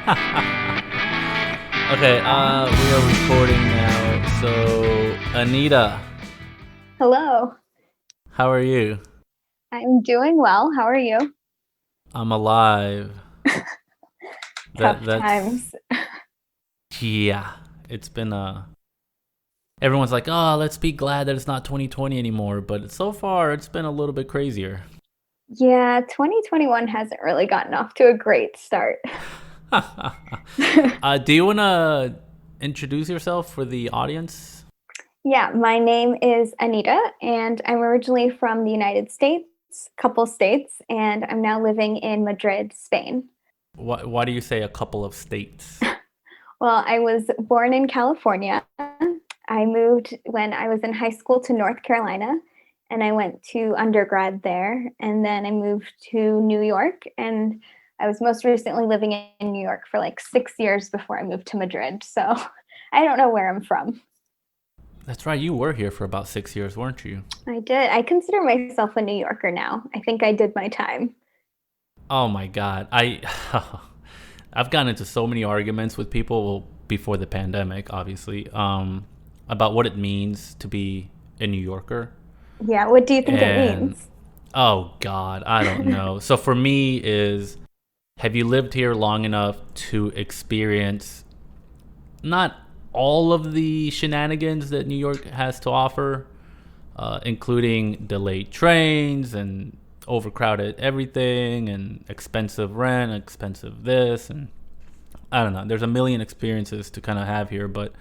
Okay, we are recording now. So, Anita, Hello. how are you? I'm doing well. How are you? I'm alive. Tough That's times. yeah. It's been everyone's like, "Oh, let's be glad that it's not 2020 anymore," but so far it's been a little bit crazier. Yeah, 2021 hasn't really gotten off to a great start. Do you want to introduce yourself for the audience? Yeah, my name is Anita, and I'm originally from the United States, couple states, and I'm now living in Madrid, Spain. Why do you say a couple of states? Well, I was born in California. I moved when I was in high school to North Carolina, and I went to undergrad there. And then I moved to New York, and I was most recently living in New York for like 6 years before I moved to Madrid. So I don't know where I'm from. That's right, you were here for about 6 years, weren't you? I did. I consider myself a New Yorker now. I think I did my time. Oh my god. I've gotten into so many arguments with people before the pandemic, obviously, about what it means to be a New Yorker. Yeah, what do you think it And means? oh God, I don't know. So for me is have you lived here long enough to experience not all of the shenanigans that New York has to offer, including delayed trains and overcrowded everything and expensive rent, expensive this, and I don't know. There's a million experiences to kind of have here, but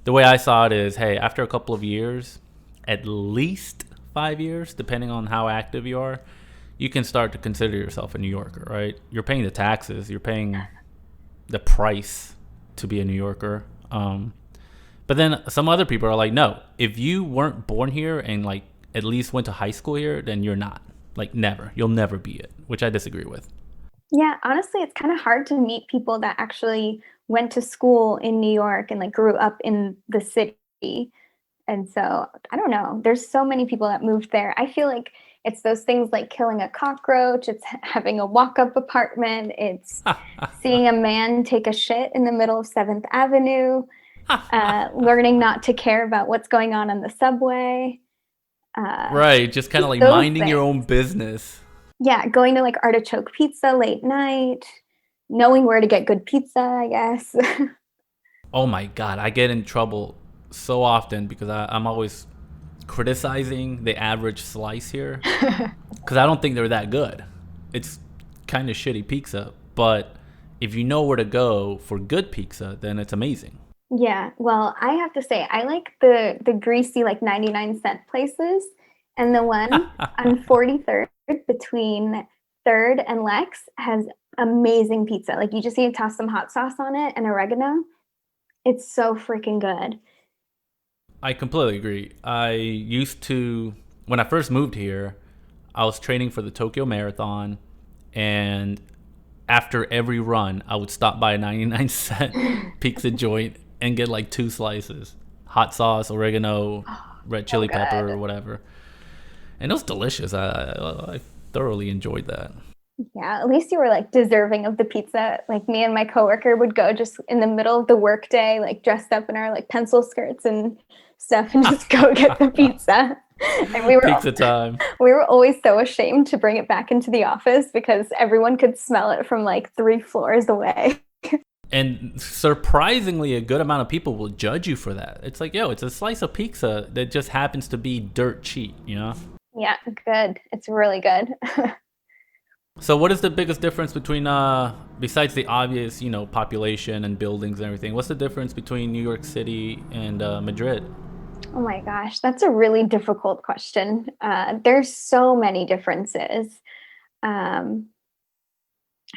the way I saw it is, hey, after a couple of years, at least 5 years, depending on how active you are, you can start to consider yourself a New Yorker, right? You're paying the taxes, you're paying the price to be a New Yorker. But then some other people are like, no, if you weren't born here and like at least went to high school here, then you're not. Like never. You'll never be it, which I disagree with. Yeah, honestly, it's kind of hard to meet people that actually went to school in New York and like grew up in the city. And so, I don't know. There's so many people that moved there. I feel like it's those things like killing a cockroach, it's having a walk-up apartment, it's seeing a man take a shit in the middle of 7th Avenue, learning not to care about what's going on the subway. Uh, Right, just kind of just like those minding your own things. business. Yeah, going to like artichoke pizza late night, knowing where to get good pizza, I guess. Oh my God, I get in trouble so often because I'm always criticizing the average slice here because I don't think they're that good. It's kind of shitty pizza, but if you know where to go for good pizza, then it's amazing. Yeah, well, I have to say I like the greasy like 99-cent places, and the one on 43rd between 3rd and Lex has amazing pizza. Like you just need to toss some hot sauce on it and oregano. It's so freaking good. I completely agree. I used to, when I first moved here, I was training for the Tokyo Marathon, and after every run, I would stop by a 99-cent pizza joint and get like two slices hot sauce, oregano, red So chili pepper, or good. whatever. And it was delicious. I thoroughly enjoyed that. Yeah, at least you were like deserving of the pizza. Like me and my coworker would go just in the middle of the workday, like dressed up in our like pencil skirts and stuff, and just go get the pizza. And Pizza time. we were always so ashamed to bring it back into the office because everyone could smell it from like 3 floors away. And surprisingly, a good amount of people will judge you for that. It's like, yo, it's a slice of pizza that just happens to be dirt cheap, you know? Yeah, good. It's really good. So, what is the biggest difference between, besides the obvious, population and buildings and everything? What's the difference between New York City and Madrid? Oh my gosh, that's a really difficult question. There's so many differences. Um,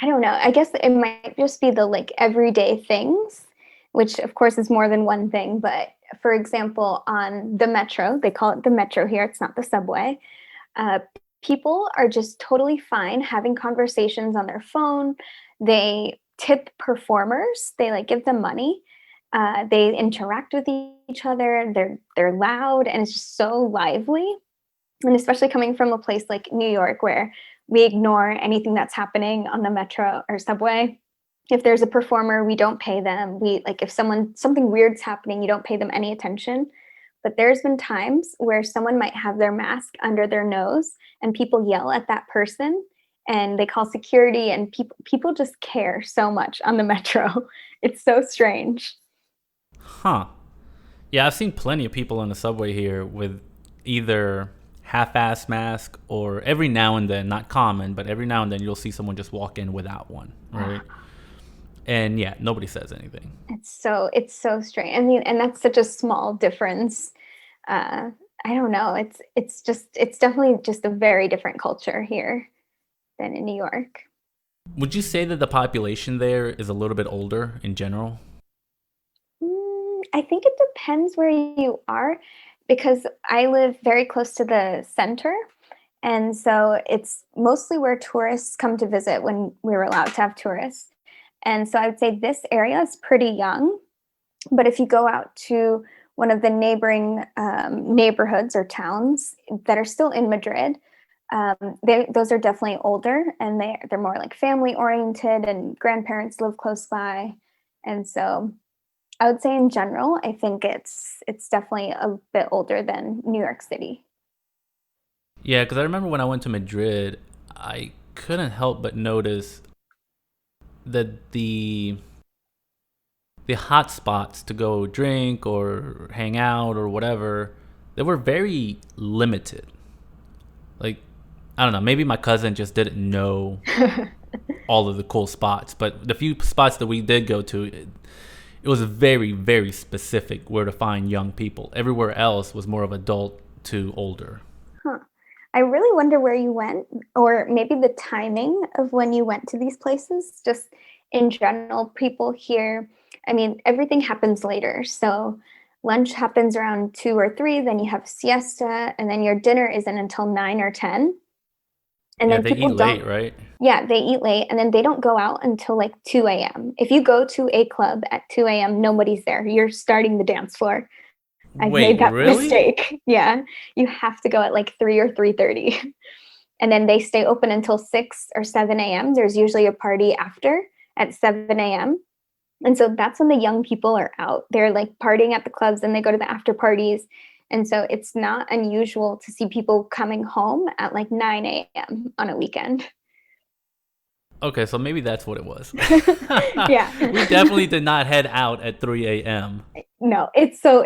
I don't know. I guess it might just be the like everyday things, which of course is more than one thing. But for example, on the metro, they call it the metro here, it's not the subway. Uh, People are just totally fine having conversations on their phone. They tip performers, they like give them money. They interact with each other. They're loud and it's just so lively. And especially coming from a place like New York where we ignore anything that's happening on the metro or subway. If there's a performer, we don't pay them. We like if something weird's happening, you don't pay them any attention. But there's been times where someone might have their mask under their nose and people yell at that person and they call security and people just care so much on the metro. It's so strange. Huh. Yeah, I've seen plenty of people on the subway here with either half-ass mask or every now and then, not common, but every now and then you'll see someone just walk in without one, right? And yeah, nobody says anything. It's so strange. I mean, and that's such a small difference. Uh, I don't know. It's definitely just a very different culture here than in New York. Would you say that the population there is a little bit older in general? I think it depends where you are because I live very close to the center. And so it's mostly where tourists come to visit when we were allowed to have tourists. And so I would say this area is pretty young. But if you go out to one of the neighboring neighborhoods or towns that are still in Madrid, those are definitely older and they're more like family oriented and grandparents live close by. And so I would say in general, I think it's definitely a bit older than New York City. Yeah, because I remember when I went to Madrid, I couldn't help but notice that the hot spots to go drink or hang out or whatever, they were very limited. Like, I don't know, maybe my cousin just didn't know all of the cool spots, but the few spots that we did go to, it was very, very specific where to find young people. Everywhere else was more of adult to older. Huh. I really wonder where you went, or maybe the timing of when you went to these places. Just in general, people here, I mean, everything happens later. So lunch happens around 2 or 3, then you have siesta, and then your dinner isn't until 9 or 10. And Yeah, then they eat people don't, late, right? yeah, they eat late and then they don't go out until like 2 a.m. If you go to a club at 2 a.m., nobody's there. You're starting the dance floor. I've made Wait, that really? mistake. Yeah. You have to go at like 3 or 3:30. And then they stay open until 6 or 7 a.m. There's usually a party after at 7 a.m. And so that's when the young people are out. They're like partying at the clubs and they go to the after parties. And so it's not unusual to see people coming home at like 9 a.m. on a weekend. Okay, so maybe that's what it was. Yeah. We definitely did not head out at 3 a.m. No, it's so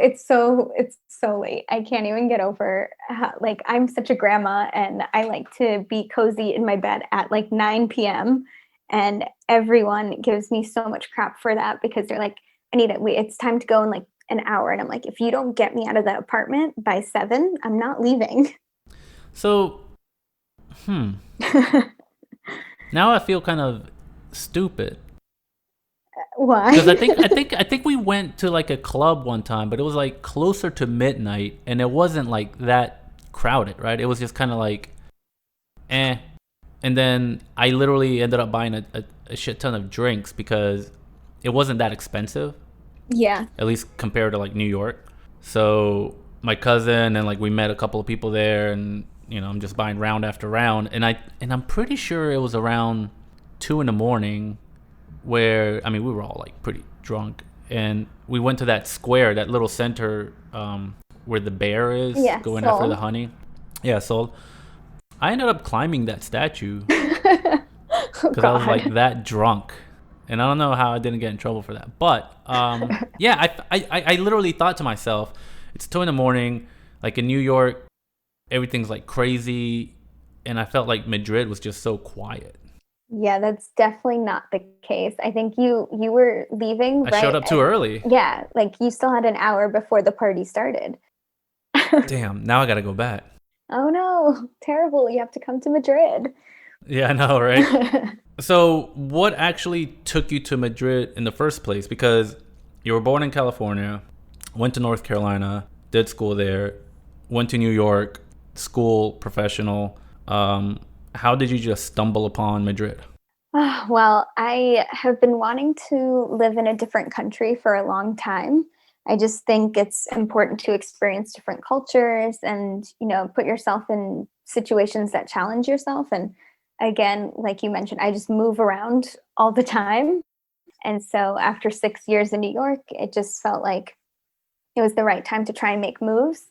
late. I can't even get over how, like I'm such a grandma and I like to be cozy in my bed at like 9 p.m. and everyone gives me so much crap for that because they're like, Anita, it's time to go in like an hour. And I'm like, if you don't get me out of the apartment by 7, I'm not leaving. So, hmm. Now I feel kind of stupid because I Why? think I think I think we went to like a club one time, but it was like closer to midnight, and it wasn't like that crowded, right? It was just kind of like, eh. And then I literally ended up buying a shit ton of drinks because it wasn't that expensive, Yeah. at least compared to like New York. So my cousin and like we met a couple of people there, and I'm just buying round after round, and I'm pretty sure it was around 2 in the morning where I mean we were all like pretty drunk, and we went to that square, that little center where the bear is Yeah, going after the so. honey. Yeah, so I ended up climbing that statue Oh because I was like God. that drunk. And I don't know how I didn't get in trouble for that. But yeah, I literally thought to myself, it's 2 in the morning, like in New York, everything's like crazy. And I felt like Madrid was just so quiet. Yeah, that's definitely not the case. I think you were leaving I showed right up at, too early. yeah, like you still had an hour before the party started. Damn, now I gotta go back. Oh no, terrible. You have to come to Madrid. Yeah, I know, right? So, what actually took you to Madrid in the first place? Because you were born in California, went to North Carolina, did school there, went to New York, school, professional. How did you just stumble upon Madrid? Well, I have been wanting to live in a different country for a long time. I just think it's important to experience different cultures and, put yourself in situations that challenge yourself. And again, like you mentioned, I just move around all the time. And so after 6 years in New York, it just felt like it was the right time to try and make moves.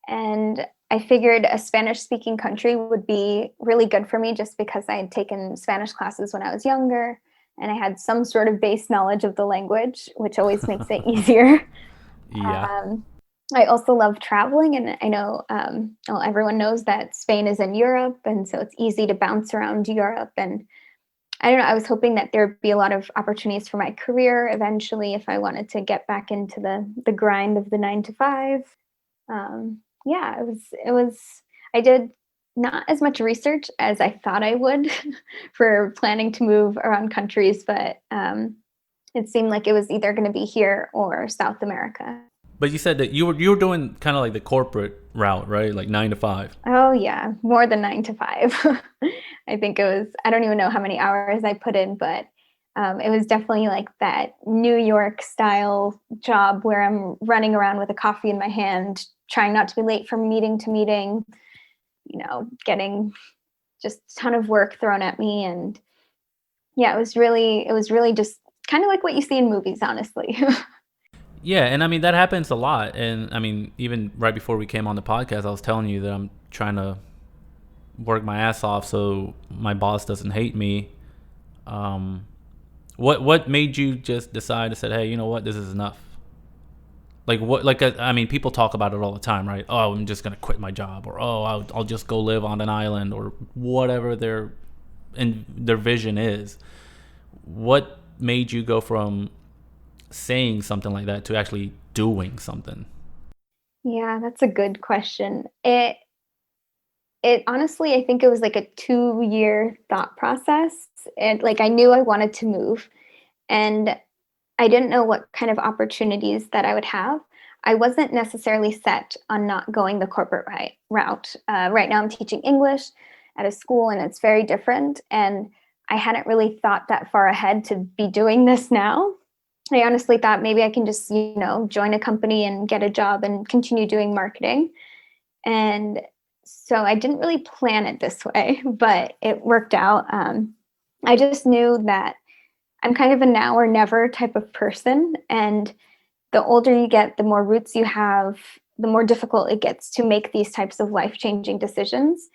And I figured a Spanish speaking country would be really good for me just because I had taken Spanish classes when I was younger and I had some sort of base knowledge of the language, which always makes it easier. Yeah. Um, I also love traveling, and I know well, everyone knows that Spain is in Europe, and so it's easy to bounce around Europe. And I don't know, I was hoping that there'd be a lot of opportunities for my career eventually if I wanted to get back into the grind of the 9 to 5. Yeah, it was I did not as much research as I thought I would for planning to move around countries, but it seemed like it was either going to be here or South America. But you said that you were doing kind of like the corporate route, right? Like 9 to 5. Oh yeah, more than 9 to 5. I think it was, I don't even know how many hours I put in, but it was definitely like that New York style job where I'm running around with a coffee in my hand, trying not to be late from meeting to meeting, getting just a ton of work thrown at me. And yeah, it was really just kind of like what you see in movies, honestly. Yeah, and I mean that happens a lot. And I mean, even right before we came on the podcast, I was telling you that I'm trying to work my ass off so my boss doesn't hate me. Um, what made you just decide to say, hey, you know what, this is enough? Like what? Like I mean, people talk about it all the time, right? Oh, I'm just gonna quit my job, or oh, I'll just go live on an island, or whatever their vision is. What made you go from saying something like that to actually doing something? Yeah, that's a good question. It honestly, I think it was like a 2-year thought process. And like I knew I wanted to move and I didn't know what kind of opportunities that I would have. I wasn't necessarily set on not going the corporate route. Right now, I'm teaching English at a school, and it's very different. And I hadn't really thought that far ahead to be doing this now. I honestly thought maybe I can just, join a company and get a job and continue doing marketing. And so I didn't really plan it this way, but it worked out. I just knew that I'm kind of a now or never type of person. And the older you get, the more roots you have, the more difficult it gets to make these types of life changing decisions.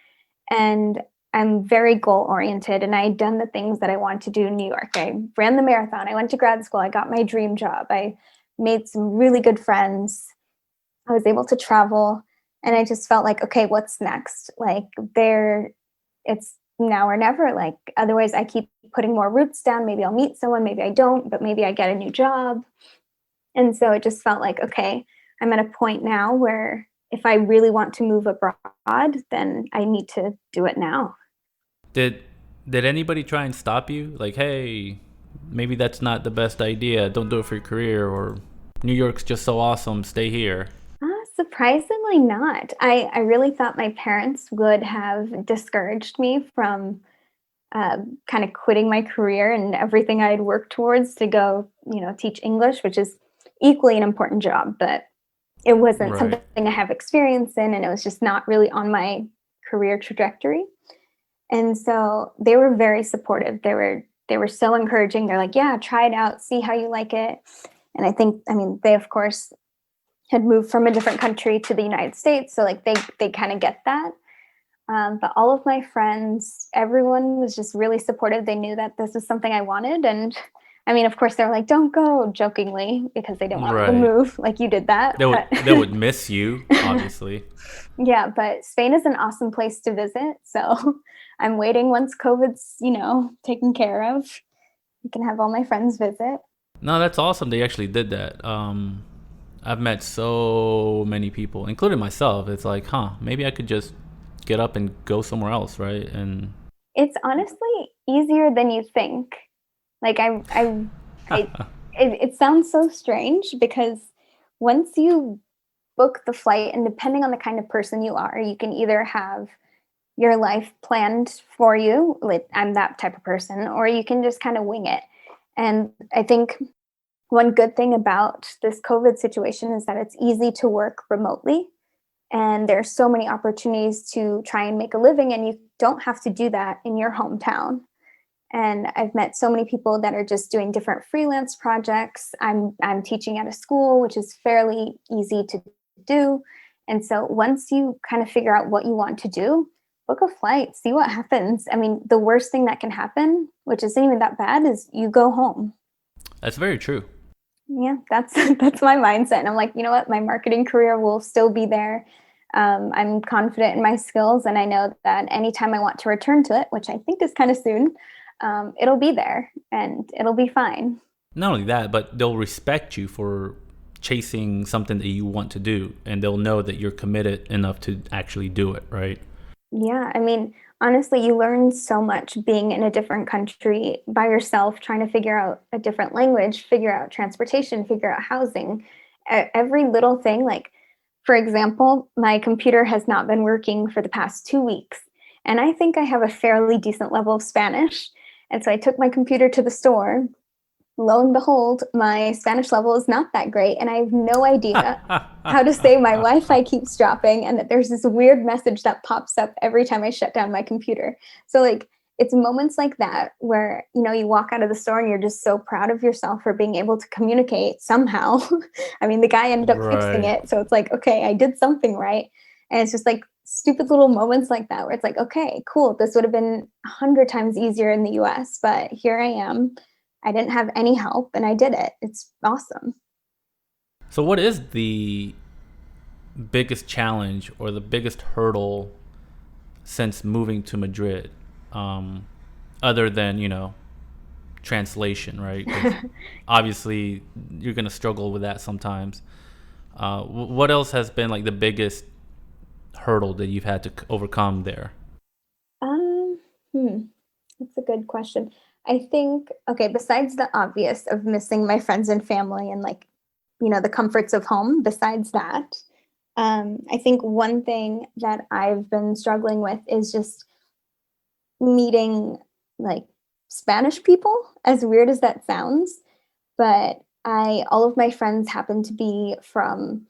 And I'm very goal oriented, and I had done the things that I wanted to do in New York. I ran the marathon, I went to grad school, I got my dream job, I made some really good friends, I was able to travel, and I just felt like, okay, what's next? Like it's now or never. Like otherwise I keep putting more roots down. Maybe I'll meet someone, maybe I don't, but maybe I get a new job. And so it just felt like, okay, I'm at a point now where if I really want to move abroad, then I need to do it now. Did did anybody try and stop you? Like, hey, maybe that's not the best idea. Don't do it for your career, or New York's just so awesome. Stay here. Surprisingly not. I really thought my parents would have discouraged me from kind of quitting my career and everything I had worked towards to go, teach English, which is equally an important job, but it wasn't something Right. I have experience in, and it was just not really on my career trajectory. And so they were very supportive. They were so encouraging. They're like, "Yeah, try it out, see how you like it." And I mean, they of course had moved from a different country to the United States, so like they kind of get that. But all of my friends, everyone was just really supportive. They knew that this is something I wanted, and I mean, of course, they were like, "Don't go," jokingly because they didn't want me to Right. move like you did that. But They would miss you, obviously. yeah, but Spain is an awesome place to visit. So I'm waiting once COVID's, taken care of. I can have all my friends visit. No, that's awesome. They actually did that. I've met so many people, including myself. It's like, huh, maybe I could just get up and go somewhere else, right? And It's honestly easier than you think. Like I it sounds so strange because once you book the flight, and depending on the kind of person you are, you can either have your life planned for you, like I'm that type of person, or you can just kind of wing it. And I think one good thing about this COVID situation is that it's easy to work remotely. And there's so many opportunities to try and make a living, and you don't have to do that in your hometown. And I've met so many people that are just doing different freelance projects. I'm teaching at a school, which is fairly easy to do. And so once you kind of figure out what you want to do, book a flight, see what happens. I mean, the worst thing that can happen, which isn't even that bad, is you go home. That's very true. Yeah, that's that's my mindset. And I'm like, you know what? My marketing career will still be there. I'm confident in my skills, and I know that anytime I want to return to it, which I think is kind of soon, it'll be there and it'll be fine. Not only that, but they'll respect you for chasing something that you want to do, and they'll know that you're committed enough to actually do it, right? Yeah, I mean, honestly, you learn so much being in a different country by yourself, trying to figure out a different language, figure out transportation, figure out housing, every little thing. Like, for example, my computer has not been working for the past 2 weeks, and I think I have a fairly decent level of Spanish. And so I took my computer to the store. Lo and behold, my Spanish level is not that great, and I have no idea how to say my Wi-Fi keeps dropping, and that there's this weird message that pops up every time I shut down my computer. So like it's moments like that where you walk out of the store and you're just so proud of yourself for being able to communicate somehow. I mean, the guy ended up fixing Right. it, so it's like, okay, I did something right. And it's just like stupid little moments like that where it's like, okay, cool, this would have been 100 times easier in the US, but here I am. I didn't have any help and I did it. It's awesome. So, what is the biggest challenge or the biggest hurdle since moving to Madrid? Um, Other than, translation, right? 'Cause obviously you're going to struggle with that sometimes. What else has been like the biggest hurdle that you've had to overcome there? Um, hmm, that's a good question. I think, okay, besides the obvious of missing my friends and family and like, the comforts of home, besides that, I think one thing that I've been struggling with is just meeting like Spanish people, as weird as that sounds. But all of my friends happen to be from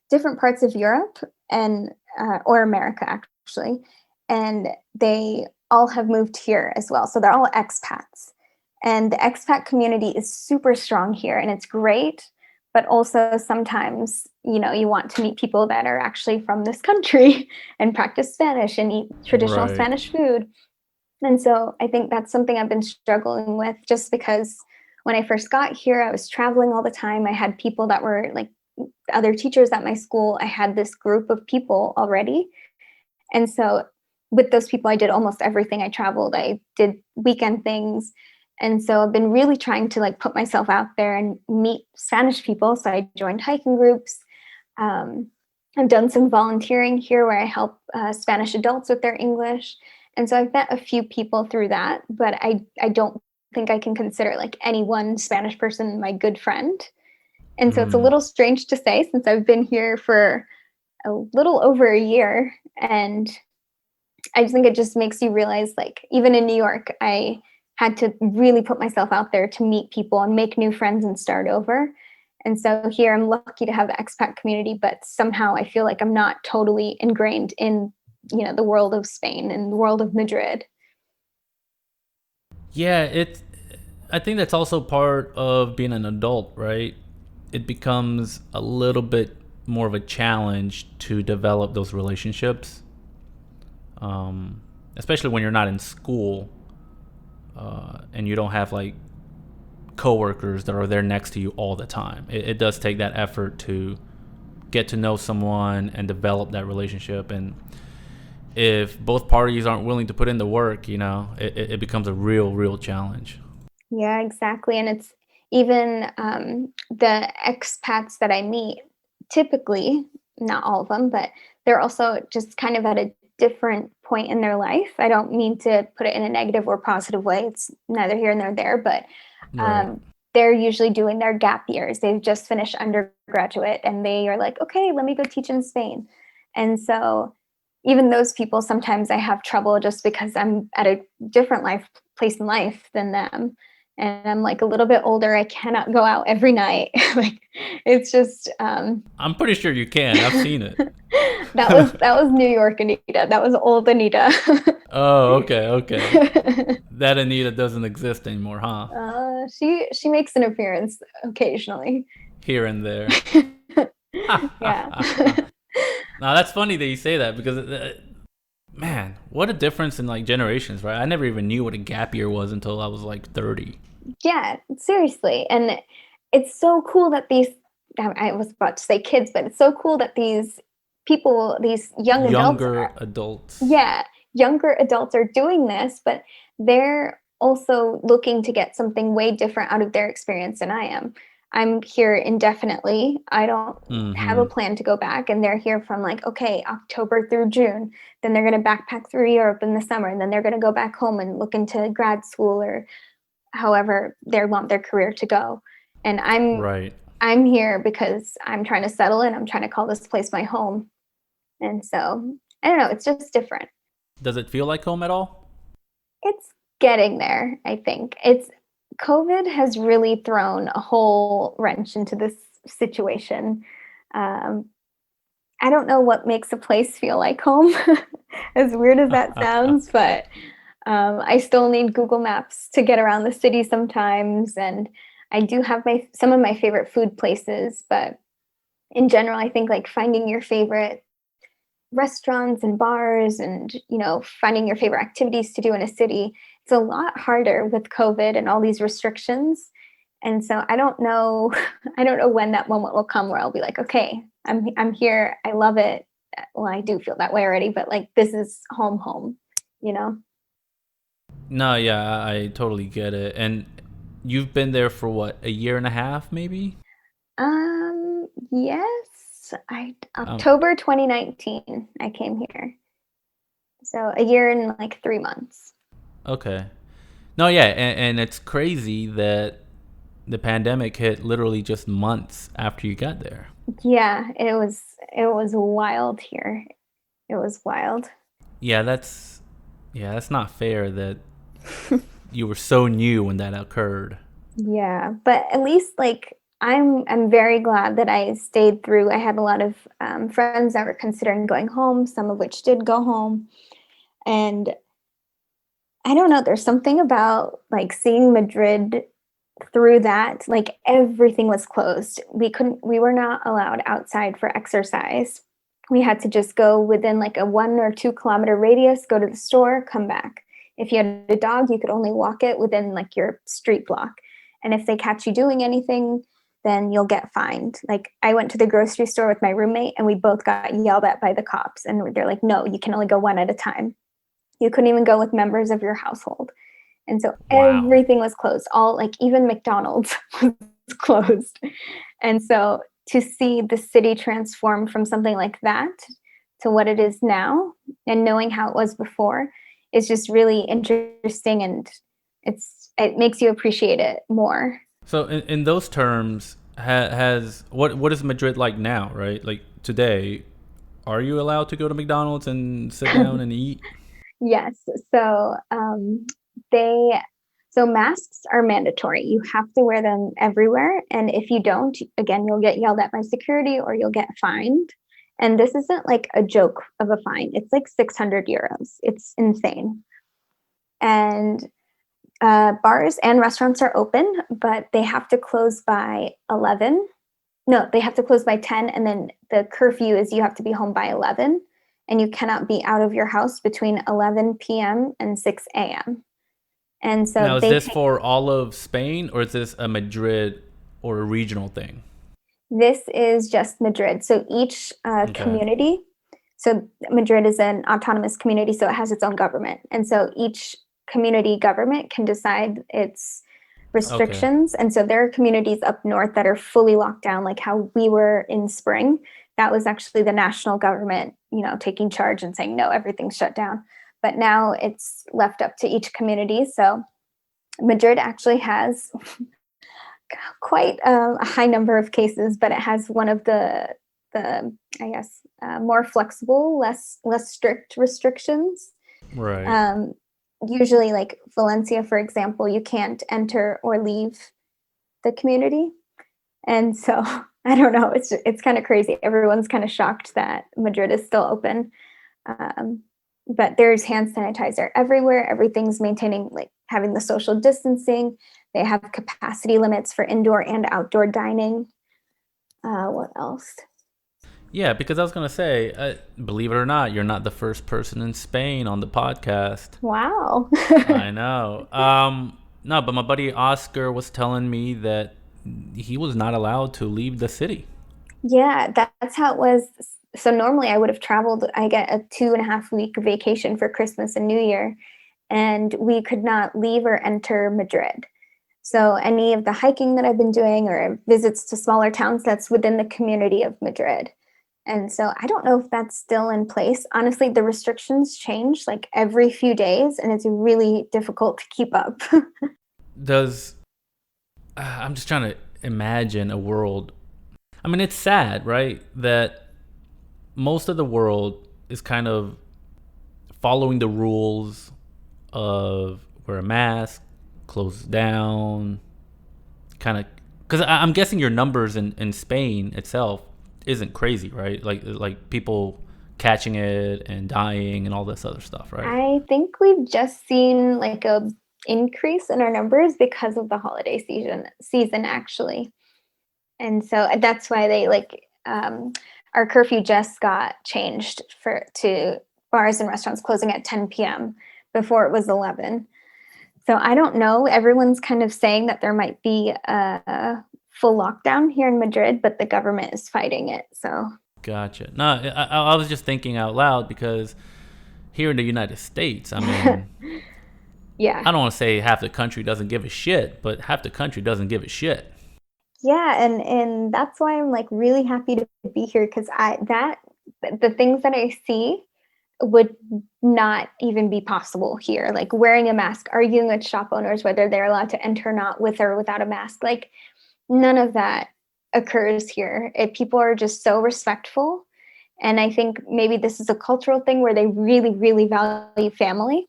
different parts of Europe and or America actually, and they all have moved here as well. So they're all expats, and the expat community is super strong here, and it's great. But also sometimes, you want to meet people that are actually from this country and practice Spanish and eat traditional Right. Spanish food. And so I think that's something I've been struggling with just because when I first got here, I was traveling all the time. I had people that were like other teachers at my school. I had this group of people already. And so with those people, I did almost everything. I traveled, I did weekend things. And so I've been really trying to like put myself out there and meet Spanish people. So I joined hiking groups. Um, I've done some volunteering here where I help Spanish adults with their English. And so I've met a few people through that, but I don't think I can consider like any one Spanish person my good friend. And so it's a Mm. little strange to say since I've been here for a little over a year. And I think it just makes you realize, like, even in New York, I had to really put myself out there to meet people and make new friends and start over. And so here I'm lucky to have the expat community, but somehow I feel like I'm not totally ingrained in, the world of Spain and the world of Madrid. Yeah, I think that's also part of being an adult, right? It becomes a little bit more of a challenge to develop those relationships, especially when you're not in school, and you don't have like coworkers that are there next to you all the time. It does take that effort to get to know someone and develop that relationship. And if both parties aren't willing to put in the work, it becomes a real challenge. Yeah, exactly. And it's even the expats that I meet, typically, not all of them, but they're also just kind of at a different point in their life. I don't mean to put it in a negative or positive way. It's neither here nor there, but Right. um, they're usually doing their gap years. They've just finished undergraduate and they are like, okay, let me go teach in Spain. And so even those people, sometimes I have trouble just because I'm at a different life place in life than them. and I'm like a little bit older. I cannot go out every night. Like it's just I'm pretty sure you can. I've seen it. that was New York Anita. That was old Anita. Oh, okay, okay. That Anita doesn't exist anymore, huh? She makes an appearance occasionally. Here and there. Yeah. Now that's funny that you say that because, man, what a difference in like generations, right? I never even knew what a gap year was until I was like 30. Yeah, seriously. And it's so cool that I was about to say kids, but it's so cool that these people, these young adults Younger adults. yeah, younger adults are doing this, but they're also looking to get something way different out of their experience than I am. I'm here indefinitely. I don't have Mm-hmm. a plan to go back, and they're here from like, okay, October through June. Then they're going to backpack through Europe in the summer, and then they're going to go back home and look into grad school or however they want their career to go. And Right. I'm here because I'm trying to settle in. I'm trying to call this place my home. And so I don't know, it's just different. Does it feel like home at all? It's getting there, I think. It's COVID has really thrown a whole wrench into this situation. Um, I don't know what makes a place feel like home, as weird as that sounds, but I still need Google Maps to get around the city sometimes, and I do have my some of my favorite food places, but in general, I think like finding your favorite restaurants and bars and finding your favorite activities to do in a city, it's a lot harder with COVID and all these restrictions. And so I don't know I don't know when that moment will come where I'll be like, okay, I'm here, I love it. Well, I do feel that way already, but like this is home, you know. No, yeah, I totally get it. And you've been there for what, a year and a half, maybe? Yes, I Um, October 2019 I came here. So a year and like 3 months. okay. No, yeah, and it's crazy that the pandemic hit literally just months after you got there. Yeah, it was wild here. It was wild. Yeah, that's not fair that you were so new when that occurred. Yeah, but at least like I'm very glad that I stayed through. I had a lot of friends that were considering going home, some of which did go home, and I don't know. There's something about like seeing Madrid through that. Like everything was closed. We were not allowed outside for exercise. We had to just go within like a 1 or 2 kilometer radius, go to the store, come back. If you had a dog, you could only walk it within like your street block. And if they catch you doing anything, then you'll get fined. Like I went to the grocery store with my roommate and we both got yelled at by the cops. And they're like, no, you can only go one at a time. You couldn't even go with members of your household. And so Wow. everything was closed. All like even McDonald's was closed. And so to see the city transform from something like that to what it is now and knowing how it was before is just really interesting, and it makes you appreciate it more. So in those terms, has what is Madrid like now, right? Like today, are you allowed to go to McDonald's and sit down and eat? Yes. So they so masks are mandatory. You have to wear them everywhere. And if you don't, again, you'll get yelled at by security or you'll get fined. And this isn't like a joke of a fine. It's like 600 euros. It's insane. And bars and restaurants are open, but they have to close by 11. No, they have to close by 10. And then the curfew is you have to be home by 11. And you cannot be out of your house between 11 p.m. and 6 a.m. And so Now, is they this take for all of Spain or is this a Madrid or a regional thing? this is just Madrid. So each Okay. community, so Madrid is an autonomous community, so it has its own government. And so each community government can decide its Okay. restrictions. And so there are communities up north that are fully locked down, like how we were in spring. That was actually the national government, taking charge and saying, no, everything's shut down. But now it's left up to each community. So Madrid actually has quite a high number of cases, but it has one of the I guess more flexible, less strict restrictions. Right. Um, usually like Valencia, for example, you can't enter or leave the community. And so I don't know, it's kind of crazy. Everyone's kind of shocked that Madrid is still open. Um, but there's hand sanitizer everywhere. Everything's maintaining like having the social distancing. They have capacity limits for indoor and outdoor dining. What else? Yeah, because I was gonna say, believe it or not, you're not the first person in Spain on the podcast. Wow. I know. No, but my buddy Oscar was telling me that he was not allowed to leave the city. Yeah, that's how it was. So normally I would have traveled. I get a 2.5 week vacation for Christmas and New Year, and we could not leave or enter Madrid. So any of the hiking that I've been doing or visits to smaller towns, that's within the community of Madrid. And so I don't know if that's still in place. Honestly, the restrictions change like every few days, and it's really difficult to keep up. Does I'm just trying to imagine a world. I mean, it's sad, right? That most of the world is kind of following the rules of wear a mask, close down, kind of. Because I'm guessing your numbers in Spain itself isn't crazy, right? Like people catching it and dying and all this other stuff, right? I think we've just seen like a increase in our numbers because of the holiday season actually. And so that's why they like our curfew just got changed for to bars and restaurants closing at 10 p.m. Before it was 11. So I don't know. Everyone's kind of saying that there might be a full lockdown here in Madrid, but the government is fighting it. So Gotcha. No, I was just thinking out loud because here in the United States, I mean, yeah. I don't want to say half the country doesn't give a shit, but half the country doesn't give a shit. Yeah, and that's why I'm like really happy to be here because the things that I see would not even be possible here. Like wearing a mask, arguing with shop owners whether they're allowed to enter or not with or without a mask. Like none of that occurs here. People are just so respectful. And I think maybe this is a cultural thing where they really, really value family.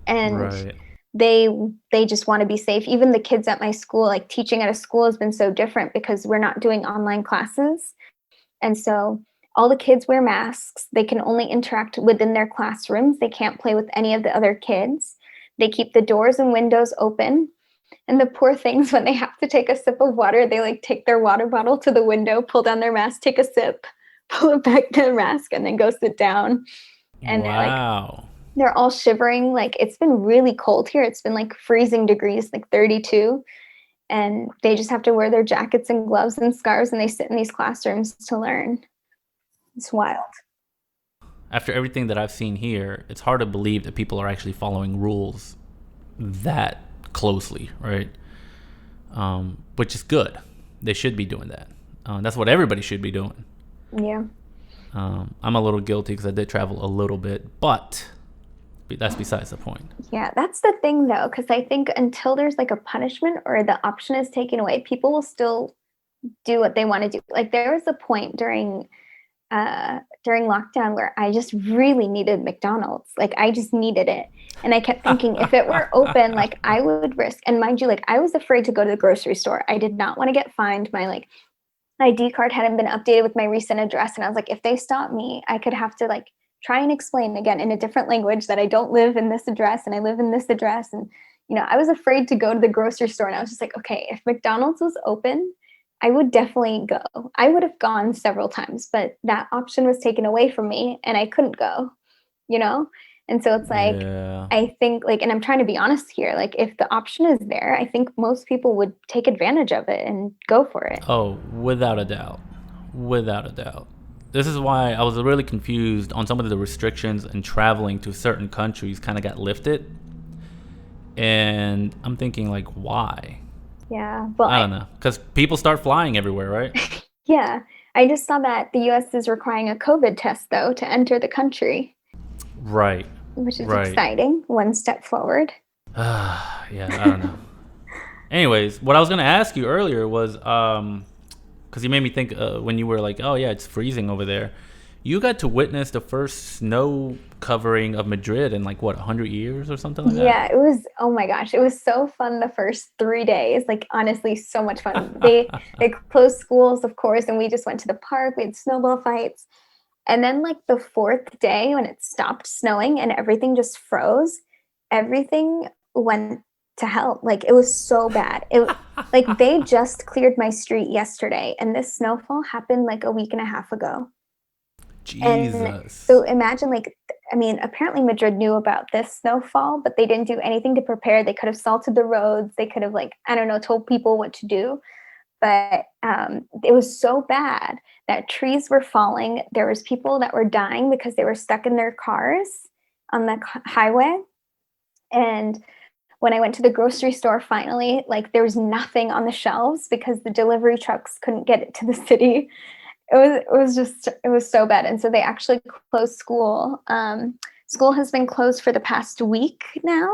And Right. they just want to be safe. Even the kids at my school, like teaching at a school has been so different because we're not doing online classes. And so all the kids wear masks. They can only interact within their classrooms. They can't play with any of the other kids. They keep the doors and windows open. And the poor things, when they have to take a sip of water, they like take their water bottle to the window, pull down their mask, take a sip, pull it back to their mask, and then go sit down. And Wow. they're all shivering. Like it's been really cold here. It's been like freezing degrees, like 32. And they just have to wear their jackets and gloves and scarves, and they sit in these classrooms to learn. It's wild. After everything that I've seen here, it's hard to believe that people are actually following rules that closely, right? Which is good. They should be doing that. That's what everybody should be doing. Yeah. I'm a little guilty because I did travel a little bit, but that's besides the point. Yeah, that's the thing though, because I think until there's like a punishment or the option is taken away, people will still do what they want to do. Like there was a point during lockdown where I just really needed McDonald's. Like I just needed it. And I kept thinking if it were open, like I would risk, and mind you, like I was afraid to go to the grocery store. I did not want to get fined. My like ID card hadn't been updated with my recent address. And I was like, if they stop me, I could have to like try and explain again in a different language that I don't live in this address and I live in this address. And, I was afraid to go to the grocery store, and I was just like, okay, if McDonald's was open, I would definitely go. I would have gone several times, but that option was taken away from me and I couldn't go, you know? And so it's like, Yeah. I think like, and I'm trying to be honest here, like if the option is there, I think most people would take advantage of it and go for it. Oh, without a doubt. Without a doubt. This is why I was really confused on some of the restrictions and traveling to certain countries kind of got lifted. And I'm thinking like, why? Yeah. Well, I don't know. Because people start flying everywhere, right? yeah. I just saw that the US is requiring a COVID test though to enter the country. Right. Which is Right. exciting. One step forward. Yeah, I don't know. Anyways, what I was going to ask you earlier was, because you made me think when you were like, oh, yeah, it's freezing over there. you got to witness the first snow covering of Madrid in like what, 100 years or something like that. Yeah, it was, oh my gosh, it was so fun the first 3 days. Like honestly, so much fun. They closed schools, of course, and we just went to the park. We had snowball fights. And then like the fourth day when it stopped snowing and everything just froze, everything went to hell. Like it was so bad. It like they just cleared my street yesterday and this snowfall happened like a week and a half ago. And Jesus. so imagine like I mean, apparently Madrid knew about this snowfall, but they didn't do anything to prepare. They could have salted the roads. They could have like, I don't know, told people what to do. But it was so bad that trees were falling. There was people that were dying because they were stuck in their cars on the highway. And when I went to the grocery store finally, like there was nothing on the shelves because the delivery trucks couldn't get it to the city. It was so bad. And so they actually closed school. School has been closed for the past week now.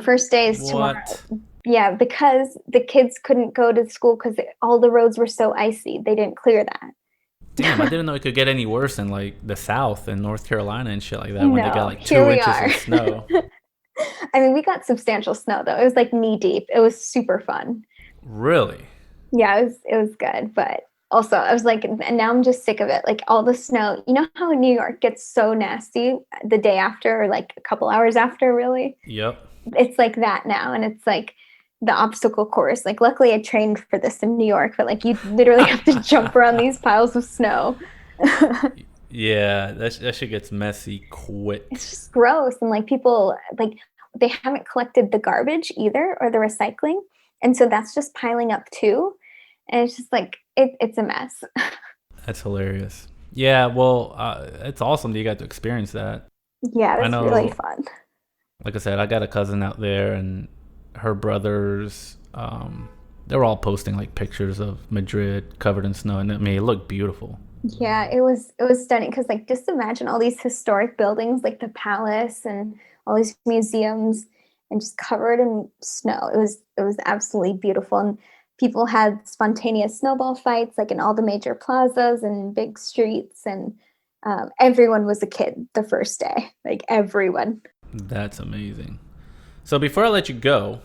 First day is tomorrow. What? Yeah, because the kids couldn't go to school because all the roads were so icy. They didn't clear Damn, I that. didn't know it could get any worse in like the South and North Carolina and shit like that when they got No, like here two we inches are. of snow. I mean, we got substantial snow though. It was like knee deep. It was super fun. Really? Yeah, it was good, but also I was like, and now I'm just sick of it. Like all the snow. You know how New York gets so nasty the day after or like a couple hours after, really? Yep. It's like that now, and it's like the obstacle course. Like luckily I trained for this in New York, but like you literally have to jump around these piles of snow. Yeah, that shit gets messy quick. It's just gross, and like people like they haven't collected the garbage either or the recycling, and so that's just piling up too, and it's just like it's a mess. That's hilarious. Yeah, well, it's awesome that you got to experience that. Yeah, it I was really know, fun. like I said, I got a cousin out there, and her brothers, they were all posting like pictures of Madrid covered in snow, and I mean, it looked beautiful. Yeah, it was stunning because like just imagine all these historic buildings like the palace and all these museums and just covered in snow. It was absolutely beautiful and people had spontaneous snowball fights like in all the major plazas and big streets and everyone was a kid the first day, like everyone. That's amazing. So before I let you go,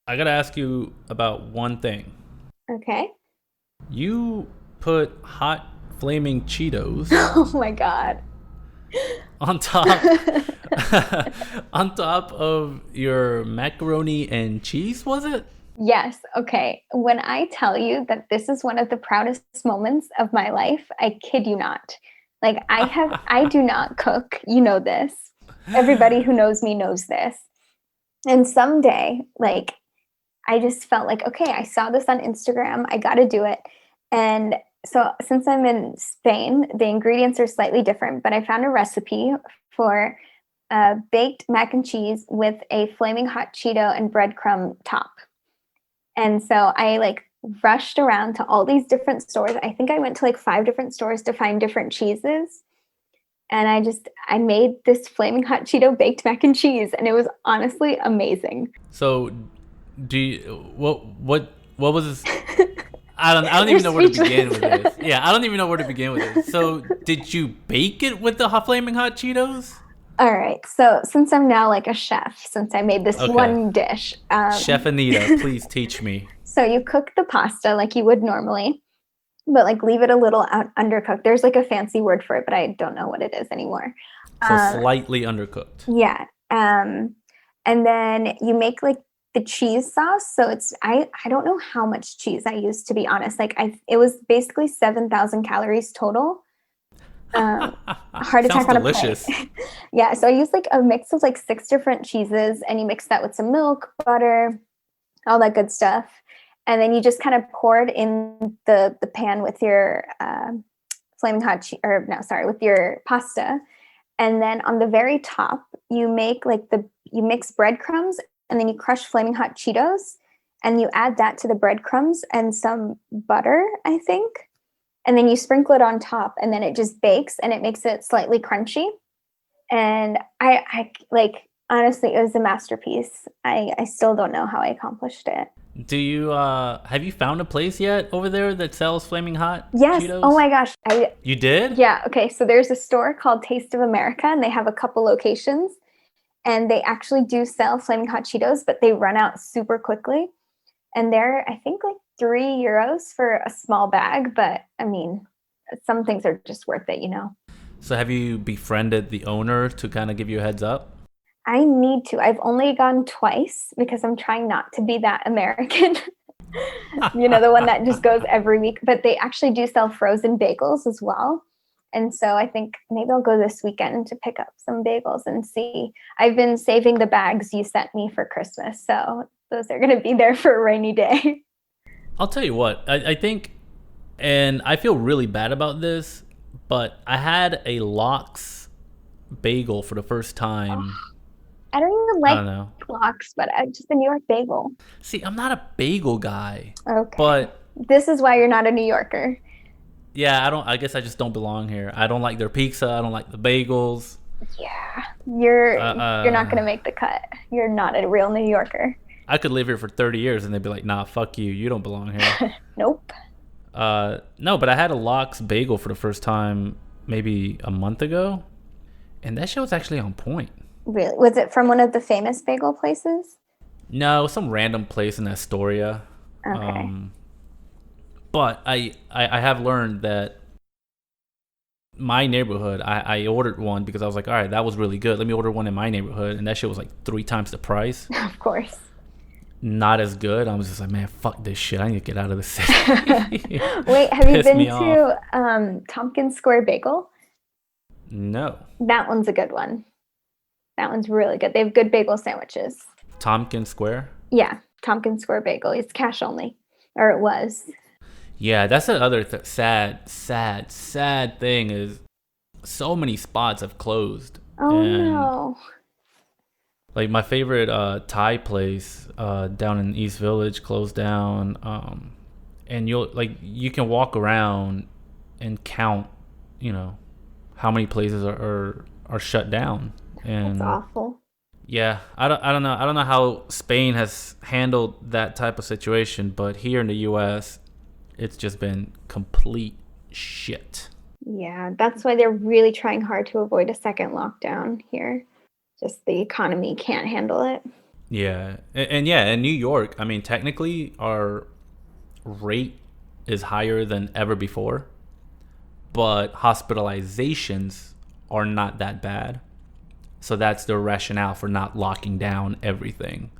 I gotta ask you about one thing. Okay. You put hot flaming Cheetos Oh my God. on top on top of your macaroni and cheese, was it? Yes. Okay. When I tell you that this is one of the proudest moments of my life, I kid you not. Like I do not cook. You know this. Everybody who knows me knows this. And someday, like, I just felt like, okay, I saw this on Instagram. I got to do it. And so since I'm in Spain, the ingredients are slightly different, but I found a recipe for baked mac and cheese with a flaming hot Cheeto and breadcrumb top. And so I like rushed around to all these different stores. I think I went to like 5 different stores to find different cheeses. And I made this flaming hot Cheeto baked mac and cheese and it was honestly amazing. So, do you, what was this? I don't You're even know where to begin speechless. with this. Yeah, I don't even know where to begin with this. So, did you bake it with the flaming hot Cheetos? All right. So since I'm now like a chef, since I made this Okay. one dish, Chef Anita, please teach me. so you cook the pasta like you would normally, but like leave it a little undercooked. There's like a fancy word for it, but I don't know what it is anymore. So Um, slightly undercooked. yeah. And then you make like the cheese sauce. So I don't know how much cheese I used to be honest. Like it was basically 7,000 calories total. Heart Sounds attack on a plane. delicious. Yeah, so I use like a mix of like 6 different cheeses, and you mix that with some milk, butter, all that good stuff, and then you just kind of pour it in the pan with your flaming hot cheese, or no, sorry, with your pasta, and then on the very top you make like you mix breadcrumbs, and then you crush flaming hot Cheetos, and you add that to the breadcrumbs and some butter, I think, and then you sprinkle it on top and then it just bakes and it makes it slightly crunchy and I like honestly it was a masterpiece. I still don't know how I accomplished it. Do you have you found a place yet over there that sells flaming hot Yes. Oh Cheetos? my gosh. You did? Yeah. Okay. So there's a store called Taste of America, and they have a couple locations, and they actually do sell flaming hot Cheetos, but they run out super quickly. And they're, I think, like €3 for a small bag. But I mean, some things are just worth it, you know? So have you befriended the owner to kind of give you a heads up? I need to. I've only gone twice because I'm trying not to be that American, the one that just goes every week. But they actually do sell frozen bagels as well. And so I think maybe I'll go this weekend to pick up some bagels and see. I've been saving the bags you sent me for Christmas. So those are going to be there for a rainy day. I'll tell you what, I think, and I feel really bad about this, but I had a lox bagel for the first time. I don't even I like don't know. lox, but just a New York bagel. See, I'm not a bagel guy, Okay. but This is why you're not a New Yorker. yeah, I guess I just don't belong here. I don't like their pizza. I don't like the bagels. Yeah. You're not going to make the cut. You're not a real New Yorker. I could live here for 30 years and they'd be like, nah, fuck you. You don't belong here. Nope. No, but I had a lox bagel for the first time maybe a month ago, and that shit was actually on point. Really? Was it from one of the famous bagel places? No, some random place in Astoria. Okay. But I have learned that my neighborhood, I ordered one because I was like, all right, that was really good. Let me order one in my neighborhood. And that shit was like 3 times the price. Of course. Not as good. I was just like, man, fuck this shit. I need to get out of the city. Wait, have you Pissed been me to Tompkins Square Bagel? No. That one's a good one. That one's really good. They have good bagel sandwiches. Tompkins Square? Yeah, Tompkins Square Bagel. It's cash only. Or it was. Yeah, that's the other sad thing is so many spots have closed. Oh, and no. like my favorite Thai place down in East Village closed down. And you can walk around and count, how many places are shut down. And That's awful. yeah, I don't know how Spain has handled that type of situation, but here in the US it's just been complete shit. Yeah, that's why they're really trying hard to avoid a second lockdown here. Just the economy can't handle it. Yeah. And yeah, in New York, I mean, technically our rate is higher than ever before, but hospitalizations are not that bad. So that's the rationale for not locking down everything,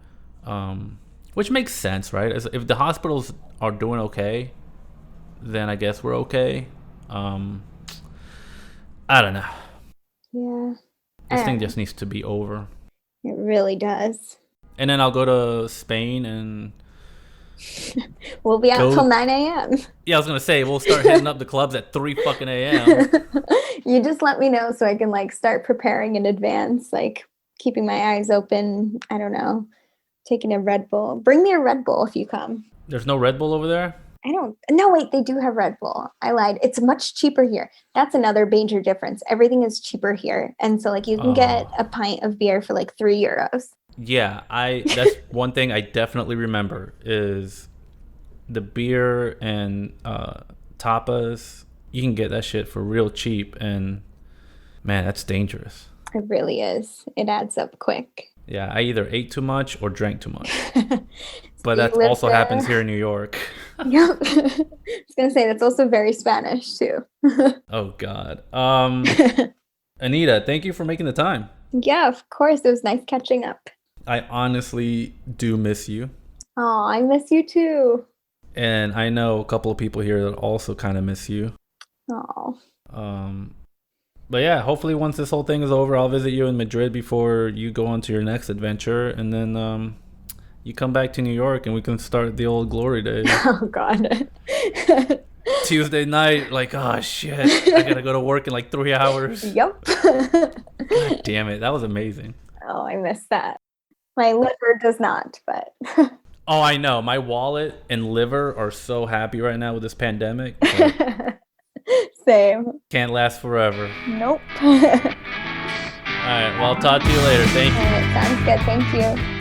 which makes sense, right? If the hospitals are doing okay, then I guess we're okay. I don't know. Yeah. This thing just needs to be over. It really does. And then I'll go to Spain and we'll be out till 9 a.m. Yeah, I was gonna say we'll start hitting up the clubs at 3 fucking a.m. You just let me know so I can start preparing in advance, keeping my eyes open. I don't know, taking a Red Bull. Bring me a Red Bull if you come. There's no Red Bull over there? No, wait, they do have Red Bull. I lied. It's much cheaper here. That's another major difference. Everything is cheaper here. And so you can get a pint of beer for €3. Yeah, that's one thing I definitely remember is the beer and tapas. You can get that shit for real cheap, and man, that's dangerous. It really is. It adds up quick. Yeah, I either ate too much or drank too much. But that also happens here in New York. Yep. I was going to say, that's also very Spanish, too. Oh, God. Anita, thank you for making the time. Yeah, of course. It was nice catching up. I honestly do miss you. Oh, I miss you, too. And I know a couple of people here that also kind of miss you. Oh. But yeah, hopefully once this whole thing is over, I'll visit you in Madrid before you go on to your next adventure. And then you come back to New York and we can start the old glory days. Oh, God. Tuesday night, oh, shit. I got to go to work in 3 hours. Yep. God damn it. That was amazing. Oh, I miss that. My liver does not, but... Oh, I know. My wallet and liver are so happy right now with this pandemic. Same. Can't last forever. Nope. All right. Well, I'll talk to you later. Thank you. All right, sounds good. Thank you.